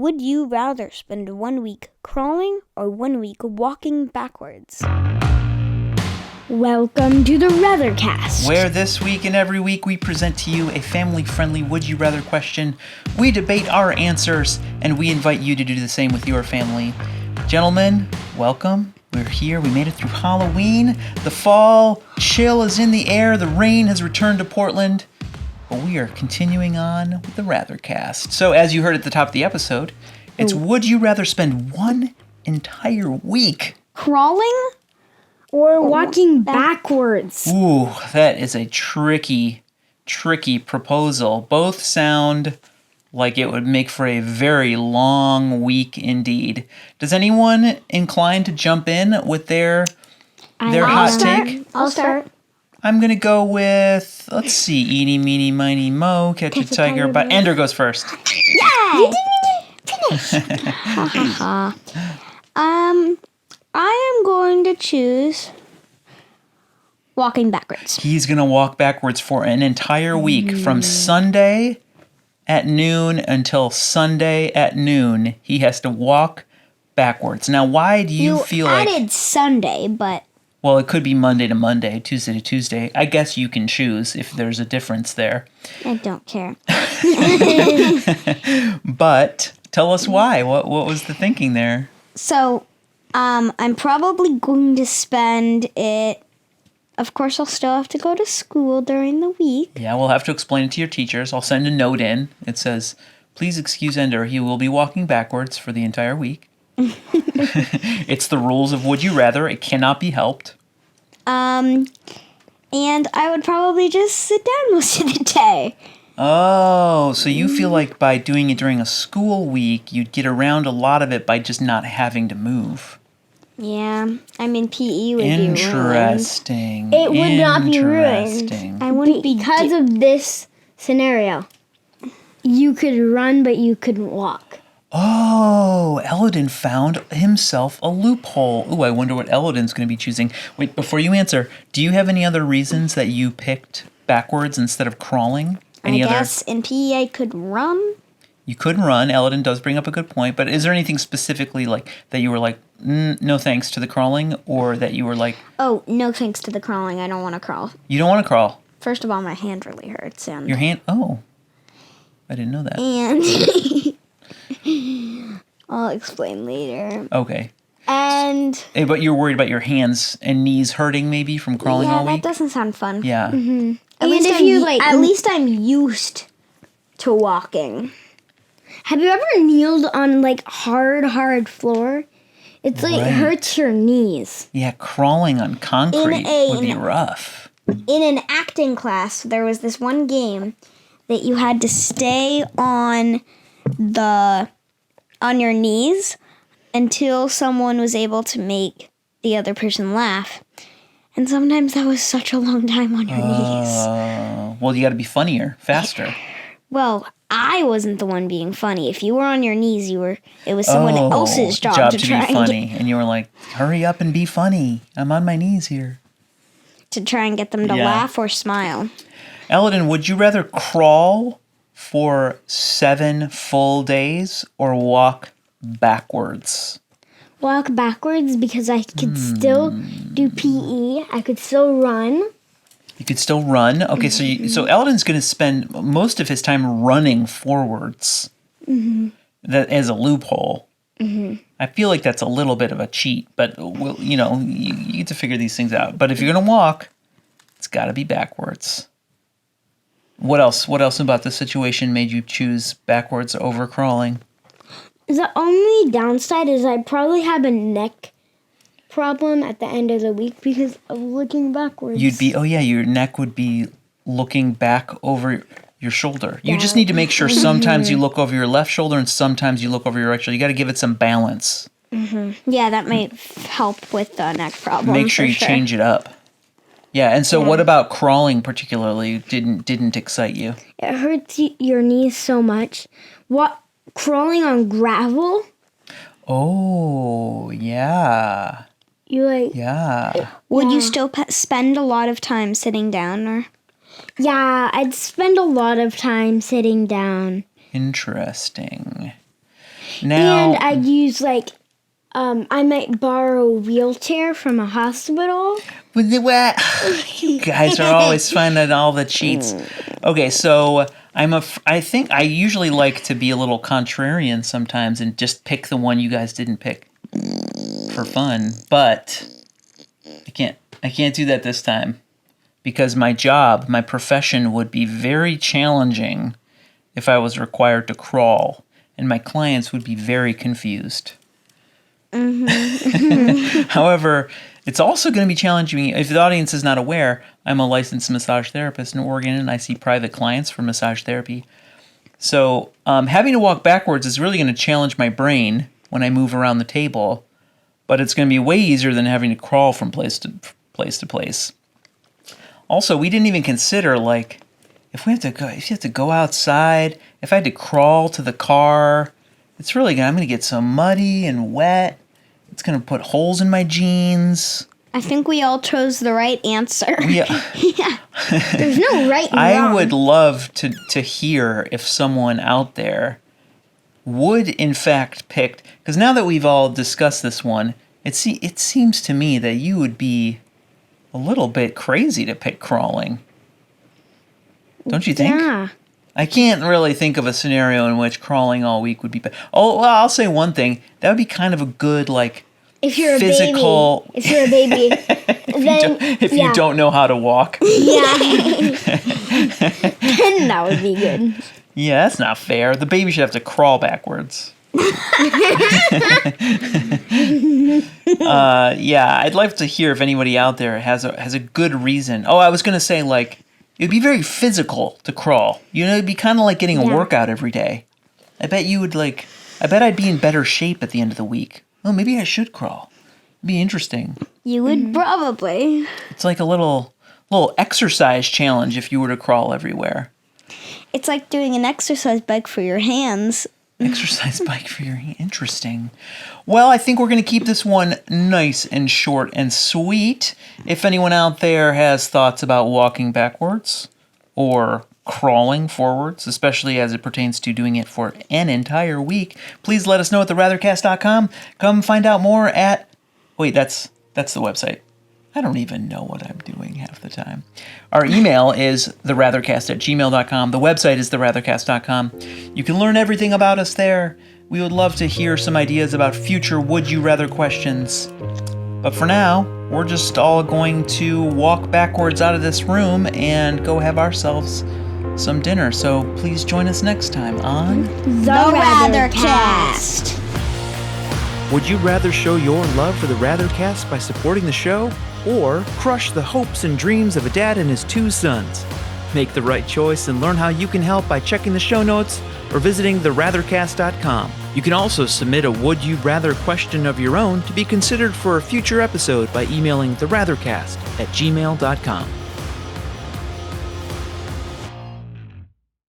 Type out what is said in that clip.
Would you rather spend 1 week crawling or 1 week walking backwards? Welcome to TheRathercast, where this week and every week we present to you a family-friendly Would You Rather question. We debate our answers, and we invite you to do the same with your family. Gentlemen, welcome. We're here. We made it through Halloween. The fall chill is in the air. The rain has returned to Portland. But we are continuing on with the Rathercast. So as you heard at the top of the episode, it's Would you rather spend one entire week Crawling? or walking backwards? Ooh, that is a tricky proposal. Both sound like it would make for a very long week indeed. Does anyone inclined to jump in with their hot take? I'll start. I'm going to go with, let's see, eeny, meeny, miny, mo, catch a tiger, but Ender goes first. Yeah! You didn't finish. I am going to choose walking backwards. He's going to walk backwards for an entire week from Sunday at noon until Sunday at noon. He has to walk backwards. Now, why do you feel like... You added Sunday, but... Well, it could be Monday to Monday, Tuesday to Tuesday. I guess you can choose if there's a difference there. I don't care. But tell us why. What was the thinking there? So, I'm probably going to spend it... Of course, I'll still have to go to school during the week. Yeah, we'll have to explain it to your teachers. I'll send a note in. It says, please excuse Ender. He will be walking backwards for the entire week. It's the rules of Would You Rather. It cannot be helped. And I would probably just sit down most of the day. Oh, so you feel like by doing it during a school week, you'd get around a lot of it by just not having to move. Yeah, I mean, PE would be ruined. Interesting. It would not be ruined. I wouldn't because of this scenario. You could run, but you couldn't walk. Oh, Elodin found himself a loophole. Ooh, I wonder what Elodin's going to be choosing. Wait, before you answer, do you have any other reasons that you picked backwards instead of crawling? I guess in PE I could run. You could run. Elodin does bring up a good point, but is there anything specifically like that you were like, no thanks to the crawling, or that you were like... Oh, no thanks to the crawling. I don't want to crawl. You don't want to crawl? First of all, my hand really hurts. And your hand? Oh, I didn't know that. And... I'll explain later. Okay. And... Hey, but you're worried about your hands and knees hurting maybe from crawling all week? Yeah, that doesn't sound fun. Yeah. Mm-hmm. At least I'm used to walking. Have you ever kneeled on like hard floor? It's like it hurts your knees. Yeah, crawling on concrete would be rough. In an acting class, there was this one game that you had to stay on your knees until someone was able to make the other person laugh. And sometimes that was such a long time on your knees. Well, you got to be funnier, faster. Well, I wasn't the one being funny. If you were on your knees, it was someone else's job to try be funny. And you were like, hurry up and be funny. I'm on my knees here. To try and get them to laugh or smile. Elodin, would you rather crawl for 7 full days or walk backwards? Walk backwards because I could still do PE. I could still run. You could still run. Okay, so Elodin's going to spend most of his time running forwards. That as a loophole. I feel like that's a little bit of a cheat, but you get to figure these things out. But if you're going to walk, it's got to be backwards. What else? What else about the situation made you choose backwards over crawling? The only downside is I probably have a neck problem at the end of the week because of looking backwards. Your neck would be looking back over your shoulder. You just need to make sure sometimes you look over your left shoulder and sometimes you look over your right shoulder. You got to give it some balance. Yeah, that might help with the neck problem. Make sure you change it up. Yeah, and so what about crawling particularly didn't excite you? It hurts your knees so much. Crawling on gravel? Oh, yeah. Would you still spend a lot of time sitting down, or? Yeah, I'd spend a lot of time sitting down. Interesting. Now, And I'd use I might borrow a wheelchair from a hospital. you guys are always finding all the cheats. Okay, so I think I usually like to be a little contrarian sometimes and just pick the one you guys didn't pick for fun, but I can't do that this time because my job, my profession would be very challenging if I was required to crawl, and my clients would be very confused. However, it's also going to be challenging if the audience is not aware. I'm a licensed massage therapist in Oregon, and I see private clients for massage therapy. So having to walk backwards is really going to challenge my brain when I move around the table, but it's going to be way easier than having to crawl from place to place. Also, we didn't even consider if you have to go outside, if I had to crawl to the car, I'm going to get so muddy and wet. It's going to put holes in my jeans. I think we all chose the right answer. Yeah. There's no right and I wrong. would love to hear if someone out there would in fact pick, because now that we've all discussed this one, it seems to me that you would be a little bit crazy to pick crawling. Don't you think? Yeah. I can't really think of a scenario in which crawling all week would be bad. Oh, well, I'll say one thing. That would be kind of a good, If you're physical... a baby, then if you don't know how to walk. Yeah. Then that would be good. Yeah, that's not fair. The baby should have to crawl backwards. I'd like to hear if anybody out there has a good reason. Oh, I was going to say, it would be very physical to crawl. It'd be kind of like getting a workout every day. I bet you would I bet I'd be in better shape at the end of the week. Oh, maybe I should crawl. It'd be interesting. You would probably. It's like a little exercise challenge if you were to crawl everywhere. It's like doing an exercise bike for your hands. Exercise bike for your hand. Interesting. Well, I think we're going to keep this one nice and short and sweet. If anyone out there has thoughts about walking backwards or crawling forwards, especially as it pertains to doing it for an entire week, please let us know at TheRathercast.com. Come find out more at... Wait, that's the website. I don't even know what I'm doing half the time. Our email is TheRathercast@gmail.com. The website is TheRathercast.com. You can learn everything about us there. We would love to hear some ideas about future Would You Rather questions. But for now, we're just all going to walk backwards out of this room and go have ourselves some dinner. So please join us next time on The Rathercast. Would you rather show your love for the Rathercast by supporting the show, or crush the hopes and dreams of a dad and his 2 sons? Make the right choice and learn how you can help by checking the show notes or visiting TheRathercast.com. You can also submit a Would You Rather question of your own to be considered for a future episode by emailing TheRathercast@gmail.com.